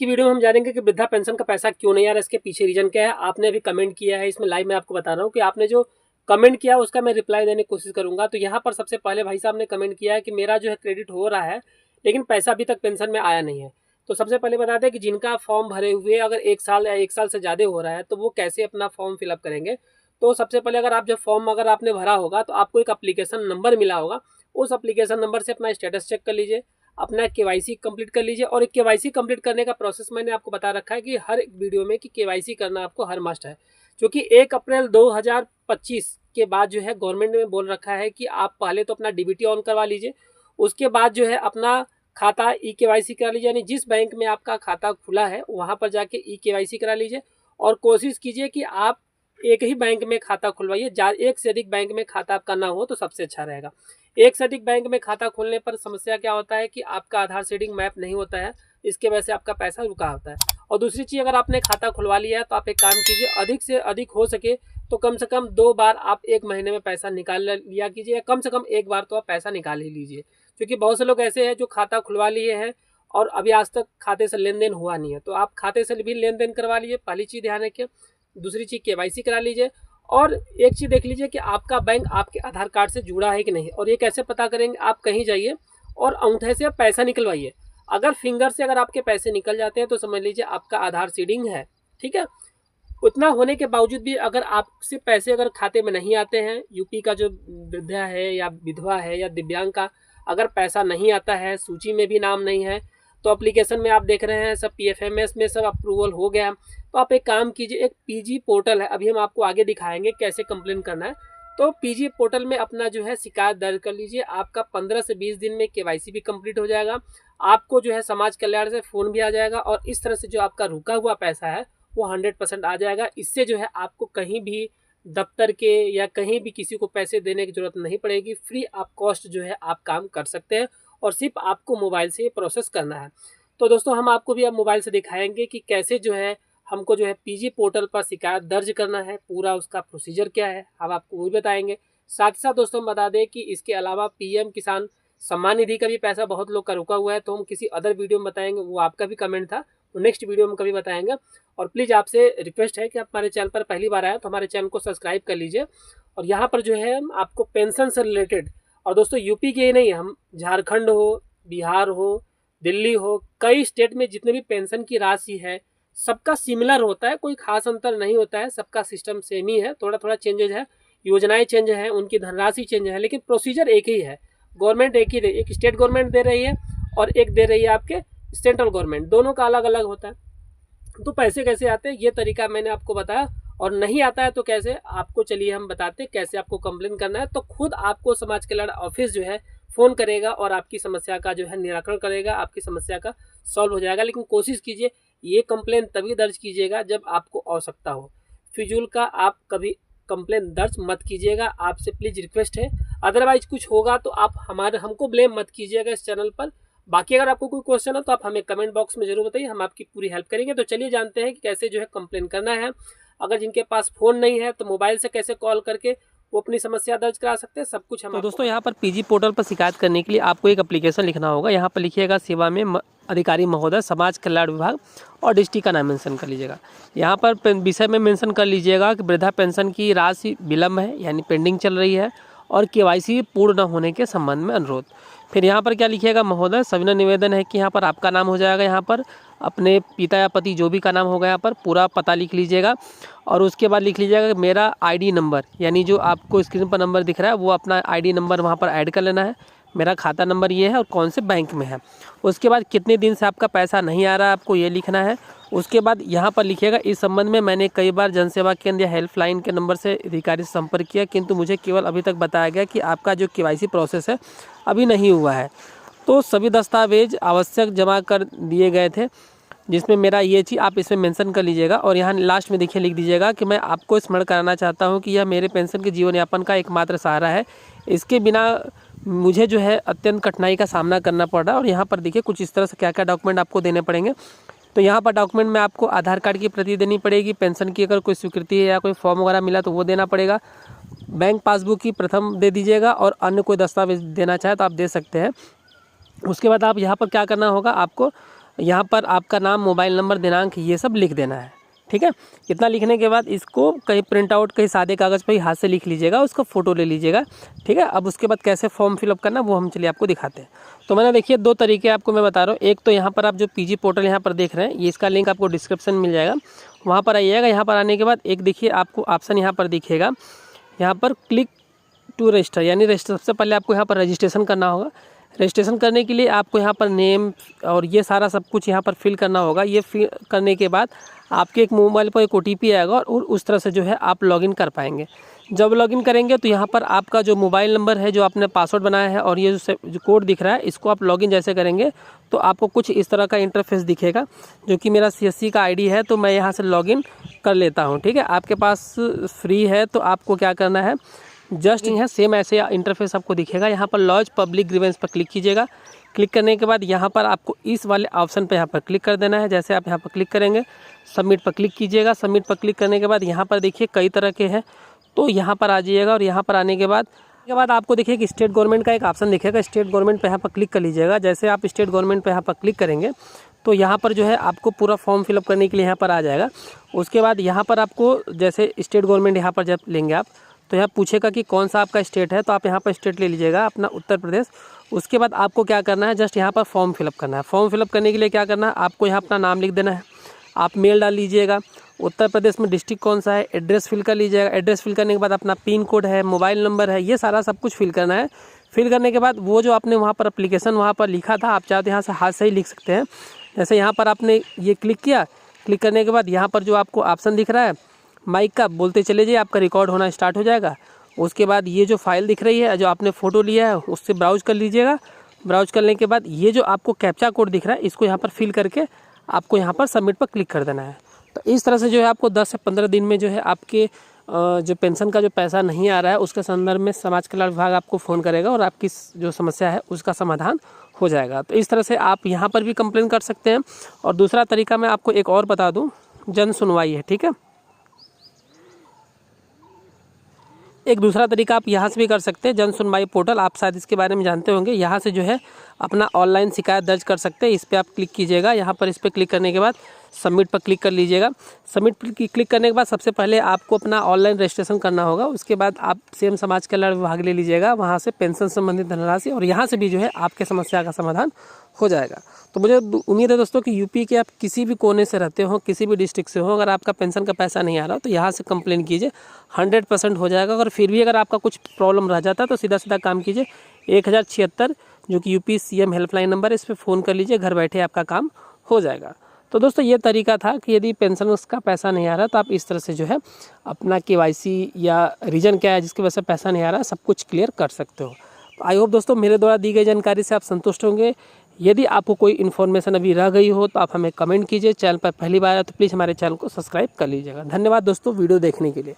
की वीडियो में हम जानेंगे कि वृद्धा पेंशन का पैसा क्यों नहीं आ रहा है, इसके पीछे रीजन क्या है। आपने अभी कमेंट किया है, इसमें लाइव मैं आपको बता रहा हूँ कि आपने जो कमेंट किया उसका मैं रिप्लाई देने की कोशिश करूंगा। तो यहाँ पर सबसे पहले भाई साहब ने कमेंट किया है कि मेरा जो है क्रेडिट हो रहा है लेकिन पैसा अभी तक पेंशन में आया नहीं है। तो सबसे पहले बता दें कि जिनका फॉर्म भरे हुए अगर 1 साल या 1 साल से ज़्यादा हो रहा है तो वो कैसे अपना फॉर्म फिलअप करेंगे। तो सबसे पहले अगर आप जब फॉर्म अगर आपने भरा होगा तो आपको एक अप्लीकेशन नंबर मिला होगा, उस अप्लीकेशन नंबर से अपना स्टेटस चेक कर लीजिए, अपना केवाईसी कंप्लीट कर लीजिए। और एक केवाईसी कंप्लीट करने का प्रोसेस मैंने आपको बता रखा है कि हर एक वीडियो में कि केवाईसी करना आपको हर मस्ट है, क्योंकि 1 अप्रैल 2025 के बाद जो है गवर्नमेंट ने बोल रखा है कि आप पहले तो अपना डीबीटी ऑन करवा लीजिए, उसके बाद जो है अपना खाता ई केवाईसी करा लीजिए, यानी जिस बैंक में आपका खाता खुला है वहाँ पर जाके ई केवाईसी करा लीजिए। और कोशिश कीजिए कि आप एक ही बैंक में खाता खुलवाइए, एक से अधिक बैंक में खाता आपका ना हो तो सबसे अच्छा रहेगा। एक से अधिक बैंक में खाता खोलने पर समस्या क्या होता है कि आपका आधार सीडिंग मैप नहीं होता है, इसके वजह से आपका पैसा रुका होता है। और दूसरी चीज़, अगर आपने खाता खुलवा लिया है तो आप एक काम कीजिए, अधिक से अधिक हो सके तो कम से कम 2 बार आप 1 महीने में पैसा निकाल लिया कीजिए, कम से कम 1 बार तो आप पैसा निकाल ही लीजिए। क्योंकि बहुत से लोग ऐसे हैं जो खाता खुलवा लिए हैं और अभी आज तक खाते से लेन देन हुआ नहीं है, तो आप खाते से भी लेन देन करवा लीजिए, पहली चीज़ ध्यान रखिए। दूसरी चीज़ केवाईसी करा लीजिए, और एक चीज़ देख लीजिए कि आपका बैंक आपके आधार कार्ड से जुड़ा है कि नहीं। और ये कैसे पता करेंगे, आप कहीं जाइए और अंगूठे से पैसा निकलवाइए, अगर फिंगर से अगर आपके पैसे निकल जाते हैं तो समझ लीजिए आपका आधार सीडिंग है, ठीक है। उतना होने के बावजूद भी अगर आपसे पैसे अगर खाते में नहीं आते हैं, यूपी का जो वृद्धा है या विधवा है या दिव्यांग का अगर पैसा नहीं आता है, सूची में भी नाम नहीं है, तो एप्लीकेशन में आप देख रहे हैं सब पीएफएमएस में सब अप्रूवल हो गया, तो आप एक काम कीजिए, एक पीजी पोर्टल है, अभी हम आपको आगे दिखाएंगे कैसे कंप्लेन करना है। तो पीजी पोर्टल में अपना जो है शिकायत दर्ज कर लीजिए, आपका 15 से 20 दिन में केवाईसी भी कंप्लीट हो जाएगा, आपको जो है समाज कल्याण से फ़ोन भी आ जाएगा, और इस तरह से जो आपका रुका हुआ पैसा है वो 100% आ जाएगा। इससे जो है आपको कहीं भी दफ्तर के या कहीं भी किसी को पैसे देने की जरूरत नहीं पड़ेगी, फ्री आप कॉस्ट जो है आप काम कर सकते हैं, और सिर्फ आपको मोबाइल से प्रोसेस करना है। तो दोस्तों हम आपको भी अब मोबाइल से दिखाएंगे कि कैसे जो है हमको जो है पीजी पोर्टल पर शिकायत दर्ज करना है, पूरा उसका प्रोसीजर क्या है हम आपको वो भी बताएंगे। साथ ही साथ दोस्तों हम बता दें कि इसके अलावा पीएम किसान सम्मान निधि का भी पैसा बहुत लोग का रुका हुआ है, तो हम किसी अदर वीडियो में बताएंगे, वो आपका भी कमेंट था, वो नेक्स्ट वीडियो में कभी बताएंगे। और प्लीज़ आपसे रिक्वेस्ट है कि आप हमारे चैनल पर पहली बार आए तो हमारे चैनल को सब्सक्राइब कर लीजिए। और यहाँ पर जो है हम आपको पेंशन से रिलेटेड, और दोस्तों यूपी के ही नहीं, हम झारखंड हो, बिहार हो, दिल्ली हो, कई स्टेट में जितने भी पेंशन की राशि है सबका सिमिलर होता है, कोई खास अंतर नहीं होता है, सबका सिस्टम सेम ही है, थोड़ा थोड़ा चेंजेज है, योजनाएं चेंज है, उनकी धनराशि चेंज है, लेकिन प्रोसीजर एक ही है। गवर्नमेंट एक ही दे, एक स्टेट गवर्नमेंट दे रही है और एक दे रही है आपके सेंट्रल गवर्नमेंट, दोनों का अलग अलग होता है। तो पैसे कैसे आते हैं ये तरीका मैंने आपको बताया, और नहीं आता है तो कैसे आपको, चलिए हम बताते हैं कैसे आपको कंप्लेन करना है। तो खुद आपको समाज कल्याण ऑफिस जो है फ़ोन करेगा और आपकी समस्या का जो है निराकरण करेगा, आपकी समस्या का सॉल्व हो जाएगा। लेकिन कोशिश कीजिए ये कंप्लेन तभी दर्ज कीजिएगा जब आपको आवश्यकता हो, फिजूल का आप कभी कंप्लेन दर्ज मत कीजिएगा, आपसे प्लीज़ रिक्वेस्ट है। अदरवाइज कुछ होगा तो आप हमको ब्लेम मत कीजिएगा इस चैनल पर। बाकी अगर आपको कोई क्वेश्चन है तो आप हमें कमेंट बॉक्स में जरूर बताइए, हम आपकी पूरी हेल्प करेंगे। तो चलिए जानते हैं कि कैसे जो है कंप्लेन करना है। अगर जिनके पास फ़ोन नहीं है तो मोबाइल से कैसे कॉल करके वो अपनी समस्या दर्ज करा सकते हैं, सब कुछ हम। तो दोस्तों यहाँ पर पीजी पोर्टल पर शिकायत करने के लिए आपको एक एप्लीकेशन लिखना होगा। यहाँ पर लिखिएगा सेवा में अधिकारी महोदय समाज कल्याण विभाग, और डिस्ट्रिक्ट का नाम मेंशन कर लीजिएगा। यहाँ पर विषय में मेंशन कर लीजिएगा कि वृद्धा पेंशन की राशि विलम्ब है, यानी पेंडिंग चल रही है, और केवाईसी पूर्ण न होने के संबंध में अनुरोध। फिर यहाँ पर क्या लिखिएगा, महोदय सविनय निवेदन है कि यहाँ पर आपका नाम हो जाएगा, यहाँ पर अपने पिता या पति जो भी का नाम होगा यहाँ पर पूरा पता लिख लीजिएगा। और उसके बाद लिख लीजिएगा कि मेरा आईडी नंबर, यानी जो आपको स्क्रीन पर नंबर दिख रहा है वो अपना आईडी नंबर वहाँ पर ऐड कर लेना है, मेरा खाता नंबर ये है और कौन से बैंक में है। उसके बाद कितने दिन से आपका पैसा नहीं आ रहा है आपको ये लिखना है। उसके बाद यहाँ पर लिखिएगा, इस संबंध में मैंने कई बार जनसेवा केंद्र या हेल्पलाइन के नंबर से अधिकारी से संपर्क किया, किंतु मुझे केवल अभी तक बताया गया कि आपका जो केवाईसी प्रोसेस है अभी नहीं हुआ है। तो सभी दस्तावेज आवश्यक जमा कर दिए गए थे, जिसमें मेरा ये चीज़ आप इसमें मेंशन कर लीजिएगा। और यहाँ लास्ट में देखिए लिख दीजिएगा कि मैं आपको स्मरण कराना चाहता हूँ कि यह मेरे पेंशन के जीवन यापन का एकमात्र सहारा है, इसके बिना मुझे जो है अत्यंत कठिनाई का सामना करना पड़ रहा है। और यहाँ पर देखिए कुछ इस तरह से क्या क्या डॉक्यूमेंट आपको देने पड़ेंगे। तो यहाँ पर डॉक्यूमेंट में आपको आधार कार्ड की प्रति देनी पड़ेगी, पेंशन की अगर कोई स्वीकृति है या कोई फॉर्म वगैरह मिला तो वो देना पड़ेगा, बैंक पासबुक की प्रथम दे दीजिएगा, और अन्य कोई दस्तावेज देना चाहे तो आप दे सकते हैं। उसके बाद आप यहाँ पर क्या करना होगा, आपको यहाँ पर आपका नाम, मोबाइल नंबर, दिनांक, ये सब लिख देना है। ठीक है, इतना लिखने के बाद इसको कहीं प्रिंट आउट, कहीं सादे कागज़ पर ही हाथ से लिख लीजिएगा, उसका फ़ोटो ले लीजिएगा। ठीक है, अब उसके बाद कैसे फॉर्म फिलअप करना वो हम चलिए आपको दिखाते हैं। तो मैंने देखिए 2 तरीके आपको मैं बता रहा हूँ। एक तो यहाँ पर आप जो पीजी पोर्टल यहाँ पर देख रहे हैं, ये इसका लिंक आपको डिस्क्रिप्शन में मिल जाएगा, वहाँ पर आइएगा। यहाँ पर आने के बाद एक देखिए आपको ऑप्शन यहाँ पर दिखेगा, यहाँ पर क्लिक टू रजिस्टर, यानी रजिस्टर। सबसे पहले आपको यहाँ पर रजिस्ट्रेशन करना होगा। रजिस्ट्रेशन करने के लिए आपको यहाँ पर नेम और ये सारा सब कुछ यहाँ पर फिल करना होगा। ये फिल करने के बाद आपके एक मोबाइल पर एक OTP आएगा और उस तरह से जो है आप लॉगिन कर पाएंगे। जब लॉगिन करेंगे तो यहाँ पर आपका जो मोबाइल नंबर है, जो आपने पासवर्ड बनाया है, और ये जो कोड दिख रहा है, इसको आप लॉगिन जैसे करेंगे तो आपको कुछ इस तरह का इंटरफेस दिखेगा, जो कि मेरा CSC का ID है। तो मैं यहाँ से लॉगिन कर लेता हूँ। ठीक है, आपके पास फ्री है तो आपको क्या करना है, जस्ट यहाँ सेम ऐसे इंटरफेस आपको दिखेगा। यहाँ पर लॉज पब्लिक ग्रीवेंस पर क्लिक कीजिएगा। क्लिक करने के बाद यहाँ पर आपको इस वाले ऑप्शन पे यहाँ पर क्लिक कर देना है। जैसे आप यहाँ पर क्लिक करेंगे, सबमिट पर क्लिक कीजिएगा। सबमिट पर क्लिक करने के बाद यहाँ पर देखिए कई तरह के हैं, तो यहाँ पर आ जाइएगा। और यहाँ पर आने के बाद आपको देखिए कि स्टेट गवर्नमेंट का एक ऑप्शन दिखेगा। स्टेट गवर्नमेंट पे यहाँ पर क्लिक कर लीजिएगा। जैसे आप स्टेट गवर्नमेंट पे यहाँ पर क्लिक करेंगे तो यहाँ पर जो है आपको पूरा फॉर्म फिलअप करने के लिए यहाँ पर आ जाएगा। उसके बाद यहाँ पर आपको जैसे स्टेट गवर्नमेंट यहाँ पर जब लेंगे आप, तो यहाँ पूछेगा कि कौन सा आपका स्टेट है, तो आप यहाँ पर स्टेट ले लीजिएगा अपना उत्तर प्रदेश। उसके बाद आपको क्या करना है, जस्ट यहाँ पर फॉर्म फिलअप करना है। फॉर्म फिलअप करने के लिए क्या करना है, आपको यहाँ अपना नाम लिख देना है, आप मेल डाल लीजिएगा, उत्तर प्रदेश में डिस्ट्रिक्ट कौन सा है, एड्रेस फिल कर लीजिएगा। एड्रेस फिल करने के बाद अपना पिन कोड है, मोबाइल नंबर है, ये सारा सब कुछ फिल करना है। फिल करने के बाद वो जो आपने वहाँ पर एप्लीकेशन वहाँ पर लिखा था, आप चाहते यहाँ से हाथ से ही लिख सकते हैं। जैसे यहाँ पर आपने ये क्लिक किया, क्लिक करने के बाद यहाँ पर जो आपको ऑप्शन दिख रहा है माइक का, बोलते चले जाइए, आपका रिकॉर्ड होना स्टार्ट हो जाएगा। उसके बाद ये जो फाइल दिख रही है, जो आपने फ़ोटो लिया है, उससे ब्राउज कर लीजिएगा। ब्राउज करने के बाद ये जो आपको कैप्चा कोड दिख रहा है, इसको यहाँ पर फिल करके आपको यहाँ पर सबमिट पर क्लिक कर देना है। तो इस तरह से जो है आपको 10 से 15 दिन में जो है आपके जो पेंशन का जो पैसा नहीं आ रहा है, उसके संदर्भ में समाज कल्याण विभाग आपको फ़ोन करेगा और आपकी जो समस्या है उसका समाधान हो जाएगा। तो इस तरह से आप यहाँ पर भी कंप्लेन कर सकते हैं। और दूसरा तरीका मैं आपको एक और बता दूँ, जन सुनवाई है। ठीक है, एक दूसरा तरीका आप यहाँ से भी कर सकते हैं, जन सुनवाई पोर्टल, आप शायद इसके बारे में जानते होंगे। यहाँ से जो है अपना ऑनलाइन शिकायत दर्ज कर सकते हैं। इस पर आप क्लिक कीजिएगा। यहाँ पर इस पर क्लिक करने के बाद सबमिट पर क्लिक कर लीजिएगा। सबमिट पर क्लिक करने के बाद सबसे पहले आपको अपना ऑनलाइन रजिस्ट्रेशन करना होगा। उसके बाद आप सीएम समाज कल्याण विभाग ले लीजिएगा, वहाँ से पेंशन संबंधित धनराशि, और यहाँ से भी जो है आपके समस्या का समाधान हो जाएगा। तो मुझे उम्मीद है दोस्तों कि यूपी के आप किसी भी कोने से रहते हो, किसी भी डिस्ट्रिक्ट से हो, अगर आपका पेंशन का पैसा नहीं आ रहा तो यहाँ से कंप्लेन कीजिए, 100% हो जाएगा। अगर फिर भी अगर आपका कुछ प्रॉब्लम रह जाता है तो सीधा सीधा काम कीजिए, 1076 जो कि यूपी CM हेल्पलाइन नंबर है, इस पर फ़ोन कर लीजिए, घर बैठे आपका काम हो जाएगा। तो दोस्तों ये तरीका था कि यदि पेंशन का पैसा नहीं आ रहा तो आप इस तरह से जो है अपना KYC या रीज़न क्या है जिसकी वजह से पैसा नहीं आ रहा, सब कुछ क्लियर कर सकते हो। तो आई होप दोस्तों मेरे द्वारा दी गई जानकारी से आप संतुष्ट होंगे। यदि आपको कोई इन्फॉर्मेशन अभी रह गई हो तो आप हमें कमेंट कीजिए। चैनल पर पहली बार है तो प्लीज़ हमारे चैनल को सब्सक्राइब कर लीजिएगा। धन्यवाद दोस्तों वीडियो देखने के लिए।